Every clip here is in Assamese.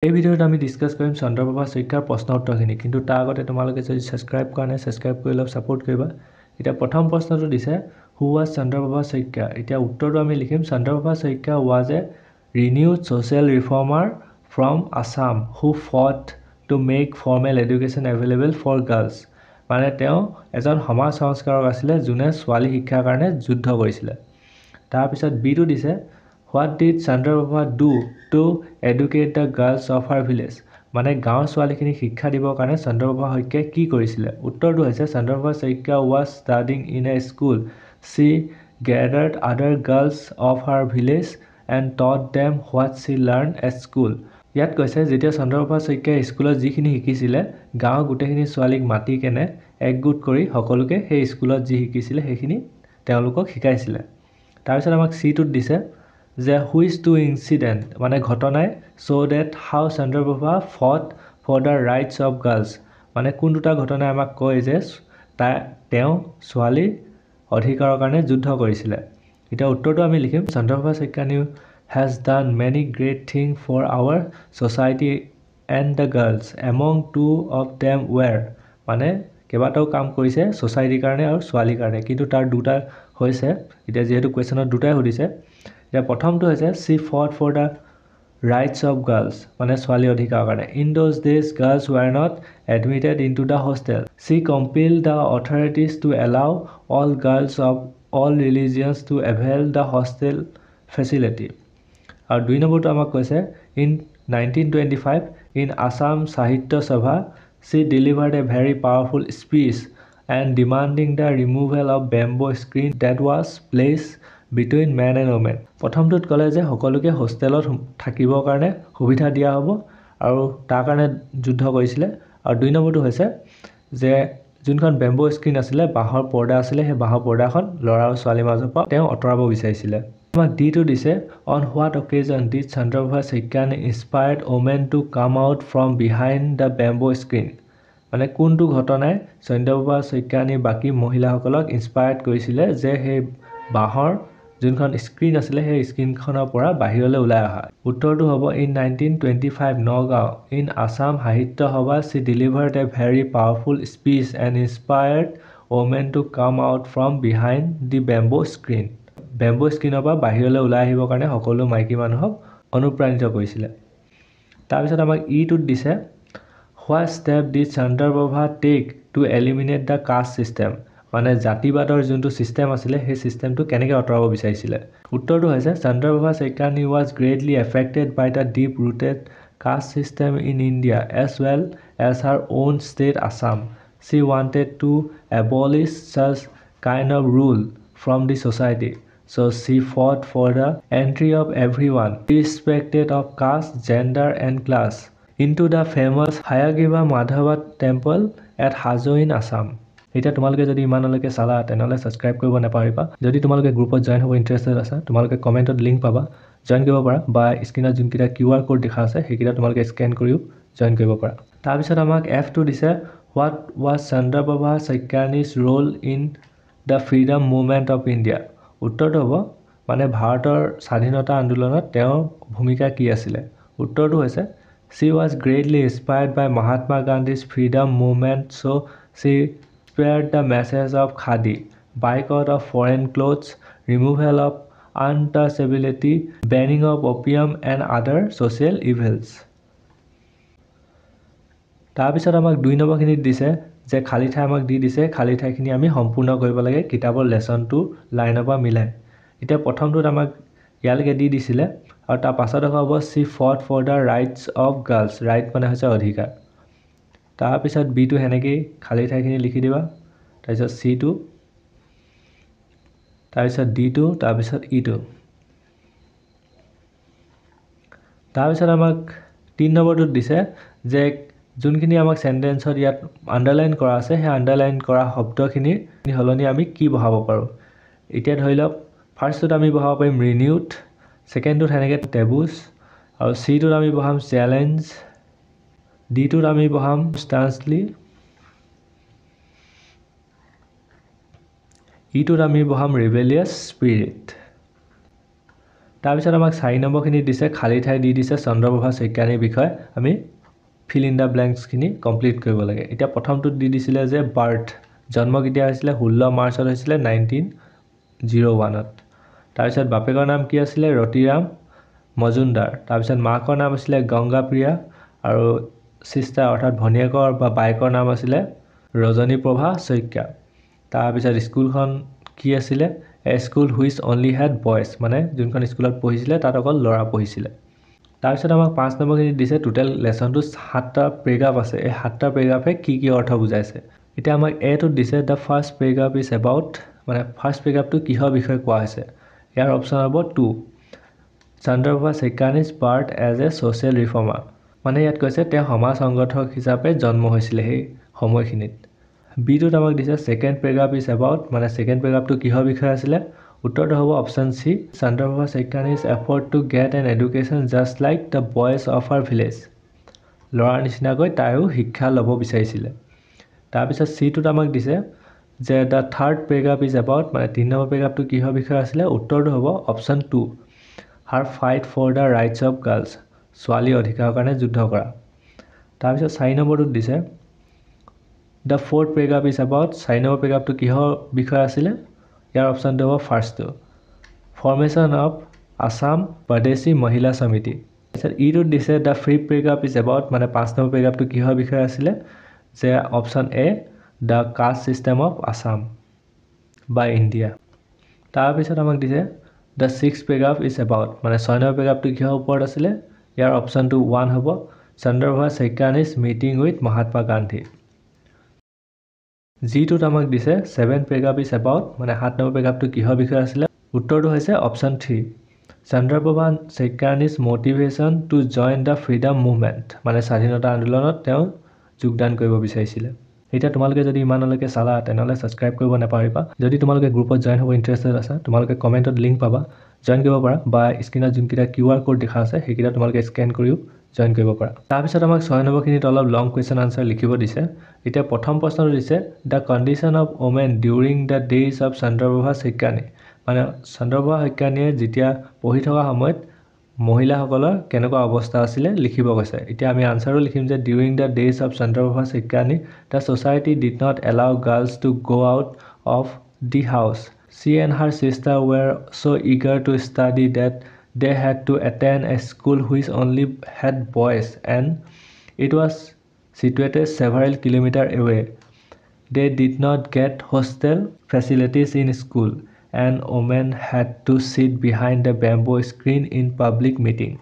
এই ভিডিঅ'ত আমি ডিছকাছ কৰিম চন্দ্ৰপ্ৰভা শইকীয়াৰ প্ৰশ্ন উত্তৰখিনি কিন্তু তাৰ আগতে তোমালোকে যদি সাবস্ক্ৰাইব কৰা নাই সাবস্ক্ৰাইব কৰি অলপ সাপোৰ্ট কৰিবা এতিয়া প্ৰথম প্ৰশ্নটো দিছে হু ৱাজ চন্দ্ৰপ্ৰভা শইকীয়া এতিয়া উত্তৰটো আমি লিখিম Chandraprabha Saikia was a renowned social reformer from Assam who fought to make formal education available for girls মানে তেওঁ এজন সমাজ সংস্কাৰক আছিলে যোনে ছোৱালী শিক্ষাৰ কাৰণে যুদ্ধ কৰিছিলে তাৰ পিছত বিটো দিছে What did Chandraprabha do to educate the girls of her village? মানে গাঁৱৰ ছোৱালীখিনি শিক্ষা দিবৰ কাৰণে চন্দ্ৰপ্ৰভা শইকীয়াই কি কৰিছিলে উত্তৰটো হৈছে Chandraprabha Saikia was studying in a school she gathered other girls of her village and taught them what she learned at school ইয়াত কৈছে যেতিয়া চন্দ্ৰপ্ৰভা শইকীয়াই স্কুলত যিখিনি শিকিছিলে গাঁৱৰ গোটেইখিনি ছোৱালীক মাতি কেনে একগোট কৰি সকলোকে সেই স্কুলত যি শিকিছিলে সেইখিনি তেওঁলোকক শিকাইছিলে তাৰপিছত আমাক সিটোত দিছে যে হুইচ টু ইনসিডেন্ট মানে ঘটনাই show that how Chandraprabha fought for the rights of girls মানে কোন দুটা ঘটনাই আমাক কয় যে তেওঁ ছোৱালীৰ অধিকাৰৰ কাৰণে যুদ্ধ কৰিছিলে এতিয়া উত্তৰটো আমি লিখিম Chandraprabha Saikia has done many great things for our society and the girls among two of them were মানে কেইবাটাও কাম কৰিছে সোসাইটিৰ কাৰণে আৰু ছোৱালীৰ কাৰণে কিন্তু তাৰ দুটা হৈছে এতিয়া যেহেতু কোৱেশ্চনত দুটাই সুধিছে এতিয়া প্ৰথমটো হৈছে she fought for the rights of girls মানে ছোৱালী অধিকাৰৰ কাৰণে in those days girls were not admitted into the hostel she compelled the authorities to allow all girls of all religions to avail the hostel facility আৰু দুই নম্বৰটো আমাক কৈছে in 1925 in Assam Sahitya Sabha she delivered a very powerful speech and demanding the removal of bamboo screen that was placed between men and women প্ৰথমটোত ক'লে যে সকলোকে হোষ্টেলত থাকিবৰ কাৰণে সুবিধা দিয়া হ'ব আৰু তাৰ কাৰণে যুদ্ধ কৰিছিলে আৰু দুই নম্বৰটো হৈছে যে যোনখন বেম্বো স্ক্ৰীন আছিলে বাঁহৰ পৰ্দা আছিলে সেই বাঁহৰ পৰ্দাখন ল'ৰা আৰু ছোৱালীৰ মাজৰ পৰা তেওঁ আঁতৰাব বিচাৰিছিলে আমাক ডিটো দিছে on what occasion did Chandraprabha Shaikia inspired women to come out from behind the bamboo screen মানে কোনটো ঘটনাই চন্দ্ৰপ্ৰভা শইকীয়ানী বাকি মহিলাসকলক ইনস্পায়াৰ্ড কৰিছিলে যে সেই বাঁহৰ যোনখন স্ক্ৰীন আছিলে সেই স্ক্ৰীনখনৰ পৰা বাহিৰলৈ ওলাই অহা উত্তৰটো হ'ব in 1925 নগাঁও in Assam সাহিত্য সভা she delivered a very powerful speech and inspired women to come out from behind the bamboo screen bamboo স্ক্ৰীনৰ পৰা বাহিৰলৈ ওলাই আহিবৰ কাৰণে সকলো মাইকী মানুহক অনুপ্ৰাণিত কৰিছিলে তাৰপিছত আমাক ইটোত দিছে What step did Chandraprabha take to eliminate the caste system মানে জাতিবাদৰ যোনটো সিস্টেম আছিলে সেই সিস্টেমটো কেনেকৈ আঁতৰাব বিচাৰিছিলে উত্তৰটো হৈছে Chandraprabha Saikiani was greatly affected by the deep rooted caste system in India as well as her own state Assam she wanted to abolish such kind of rule from the society So she fought for the entry of everyone, irrespective of caste, gender, and class, into the famous Hayagriva Madhava temple at Hajo in Assam. এতিয়া তোমালোকে যদি ইমানলৈকে চালা তেনেহলে সাবস্ক্ৰাইব কৰিব নাপাৰিবা যদি তোমালোকে গ্ৰুপত জয়েন হ'ব ইন্টাৰেষ্টেড আছে তোমালোকে কমেন্টত লিংক পাবা জয়েন কৰিব পাৰা বা স্ক্ৰিনত যোনকিটা QR কোড দেখা আছে সেইকিটা তোমালোকে স্ক্যান কৰিও জয়েন কৰিব পাৰা তাৰ পিছত আমাক F2 দিছে What was Chandraprabha Shaikyani's role in the freedom movement of India উত্তৰটো হ'ব মানে ভাৰতৰ স্বাধীনতা আন্দোলনত তেওঁৰ ভূমিকা কি আছিল উত্তৰটো হৈছে she was greatly inspired by Mahatma Gandhi's freedom movement so she spread the message of khadi boycott of foreign clothes removal of untouchability banning of opium and other social evils তাৰ পিছত আমাক দুই নম্বৰখিনিত দিছে যে খালি ঠাই আমাক দি দিছে খালি ঠাইখিনি আমি সম্পূৰ্ণ কৰিব লাগে কিতাপৰ লেসনটো লাইনৰ পৰা মিলাই এতিয়া প্ৰথমটোত আমাক ইয়ালৈকে দি দিছিলে আৰু তাৰ পাছত হ'ব she fought for the rights of girls right মানে হৈছে অধিকাৰ তাৰ পিছত বি টো হেনেকৈ খালি ঠাইখিনি লিখি দিবা তাৰ পিছত সি টো তাৰ পিছত ডি টো তাৰ পিছত ই টো তাৰ পিছত আমাক 3 নম্বৰটোত দিছে যে যোনখিনি আমাক সেন্টেন্সত ইয়াত আন্ডাৰলাইন কৰা আছে সেই আন্ডাৰলাইন কৰা শব্দখিনি হলনি আমি কি বহাব পাৰো এতিয়া ধৰি লওক ফাৰ্ষ্টটোত আমি বহাব পাৰিম ৰিনিউড সেকেন্ডটোত হেনেকে টেবুস আৰু সি টোত আমি বহাম চ্যালেঞ্জ ডি টোত আমি বহাম স্টান্সলি ই টোত আমি বহাম ৰিবেলিয়াছ স্পিৰিট তাৰপিছত আমাক 4 নম্বৰখিনি দিছে খালী ঠাই দি দিছে চন্দ্ৰপ্ৰভা শইকীয়ানীৰ বিষয়ে আমি ফিল ইন দ্য ব্লেংকছখিনি কমপ্লিট কৰিব লাগে এতিয়া প্ৰথমটোত দি দিছিলে যে বাৰ্থ জন্ম কেতিয়া হৈছিলে 16 মাৰ্চত হৈছিলে 1901ত তাৰপিছত বাপেকৰ নাম কি আছিলে ৰতিৰাম মজুমদাৰ তাৰপিছত মাকৰ নাম আছিলে গংগাপ্ৰিয়া আৰু সিষ্টাৰ অৰ্থাৎ ভনীয়েকৰ বা বাইকৰ নাম আছিলে ৰজনীপ্ৰভা শইকীয়া তাৰপিছত স্কুলখন কি আছিলে a school which only had boys মানে যোনখন স্কুলত পঢ়িছিলে তাত অকল ল'ৰা পঢ়িছিলে তাৰপিছত আমাক 5 নম্বৰখিনি দিছে টোটেল লেসনটো 7টা পেৰাগ্ৰাফ আছে এই 7টা পেৰাগ্ৰাফে কি অৰ্থ বুজাইছে এতিয়া আমাক এটোত দিছে the first paragraph is about মানে ফাৰ্ষ্ট পেৰাগ্ৰাফটো কিহৰ বিষয়ে কোৱা হৈছে ইয়াৰ অপচন হ'ব 2 Chandraprabha Saikiani's birth as a social reformer মানে ইয়াত কৈছে তেওঁ সমাজ সংগঠক হিচাপে জন্ম হৈছিলে সেই সময়খিনিত বিটোত আমাক দিছে সেকেন্ড পেৰাগ্ৰাফ ইজ এবাউট মানে সেকেন্ড পেৰাগ্ৰাফটো কিহৰ বিষয়ে আছিলে উত্তৰটো হ'ব option C Chandraprabha Saikiani's effort to get an education just like the boys of our village ল'ৰাৰ নিচিনাকৈ তাইও শিক্ষা ল'ব বিচাৰিছিলে তাৰপিছত সিটোত আমাক দিছে যে the third paragraph is about মানে 3 নম্বৰ পেৰাগ্ৰাফটো কিহৰ বিষয়ে আছিলে উত্তৰটো হ'ব option 2 her fight for the rights of girls ছোৱালী অধিকাৰৰ কাৰণে যুদ্ধ কৰা তাৰপিছত 4 নম্বৰটোত দিছে the fourth paragraph is about 4 number পেৰাগ্ৰাফটো কিহৰ বিষয়ে আছিলে ইয়াৰ অপচনটো হ'ব ফাৰ্ষ্টটো ফৰ্মেশ্যন অফ আসাম প্ৰদেশী মহিলা সমিতি তাৰপিছত ইটোত দিছে the fifth paragraph is about মানে 5 নম্বৰ পেৰাগ্ৰাফটো কিহৰ বিষয়ে আছিলে যে option A the caste system of Assam বা ইণ্ডিয়া তাৰপিছত আমাক দিছে the sixth paragraph is about মানে 6 নম্বৰ পেৰাগ্ৰাফটো কিহৰ ওপৰত আছিলে ইয়াৰ অপচনটো 1 হ'ব চন্দ্ৰপ্ৰভা শইকীয়ানীজ মিটিং উইথ মহাত্মা গান্ধী জিটোত আমাক দিছে 7th পেৰাগ্ৰাফ ইজ এবাউট মানে 7 নম্বৰ পেৰাগ্ৰাফটো কিহৰ বিষয়ে আছিলে উত্তৰটো হৈছে option 3 Chandraprabha Saikiani's motivation to join the freedom movement মানে স্বাধীনতা আন্দোলনত তেওঁ যোগদান কৰিব বিচাৰিছিলে এতিয়া তোমালোকে যদি ইমানলৈকে চালা তেনেহ'লে ছাবস্ক্ৰাইব কৰিব নাপাহৰিবা যদি তোমালোকে গ্ৰুপত জইন হ'ব ইণ্টাৰেষ্টেড আছে তোমালোকে কমেণ্টত লিংক পাবা জইন কৰিব পাৰা বা স্ক্ৰীনত যোনকেইটা QR কোড দেখা আছে সেইকেইটা তোমালোকে স্কেন কৰিও জইন কৰিব পাৰা তাৰপিছত আমাক 6 নম্বৰখিনিত অলপ লং কুৱেশ্যন আনচাৰ লিখিব দিছে এতিয়া প্ৰথম প্ৰশ্নটো দিছে the condition of women during the days of Chandraprabha Saikiani মানে চন্দ্ৰপ্ৰভা শইকীয়ানীয়ে যেতিয়া পঢ়ি থকা সময়ত মহিলাসকলৰ কেনেকুৱা অৱস্থা আছিলে লিখিব কৈছে এতিয়া আমি আনচাৰো লিখিম যে during the days of Chandraprabha Saikiani the society did not allow girls to go' out of the house She and her sister were so eager to study that they had to attend a school which only had boys and it was situated several kilometers away. They did not get hostel facilities in school and women had to sit behind the bamboo screen in public meeting.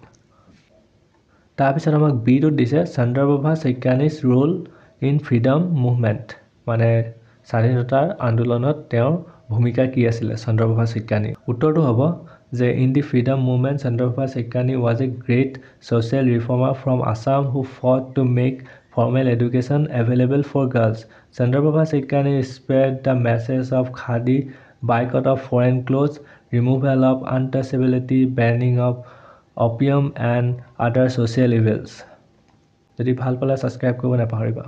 তাৰপিছত আমাক বিটোত দিছে Chandraprabha Saikiani's role in freedom movement মানে স্বাধীনতাৰ আন্দোলনত তেওঁৰ ভূমিকা কি আছিলে চন্দ্ৰপ্ৰভা শইকীয়ানী উত্তৰটো হ'ব যে in the freedom movement Chandraprabha Saikiani was a great social reformer from Assam who fought to make formal education available for girls Chandraprabha Saikiani spread the message of khadi boycott of foreign clothes removal of untouchability banning of opium and other social evils যদি ভাল পালে ছাবস্ক্ৰাইব কৰিব নাপাহৰিবা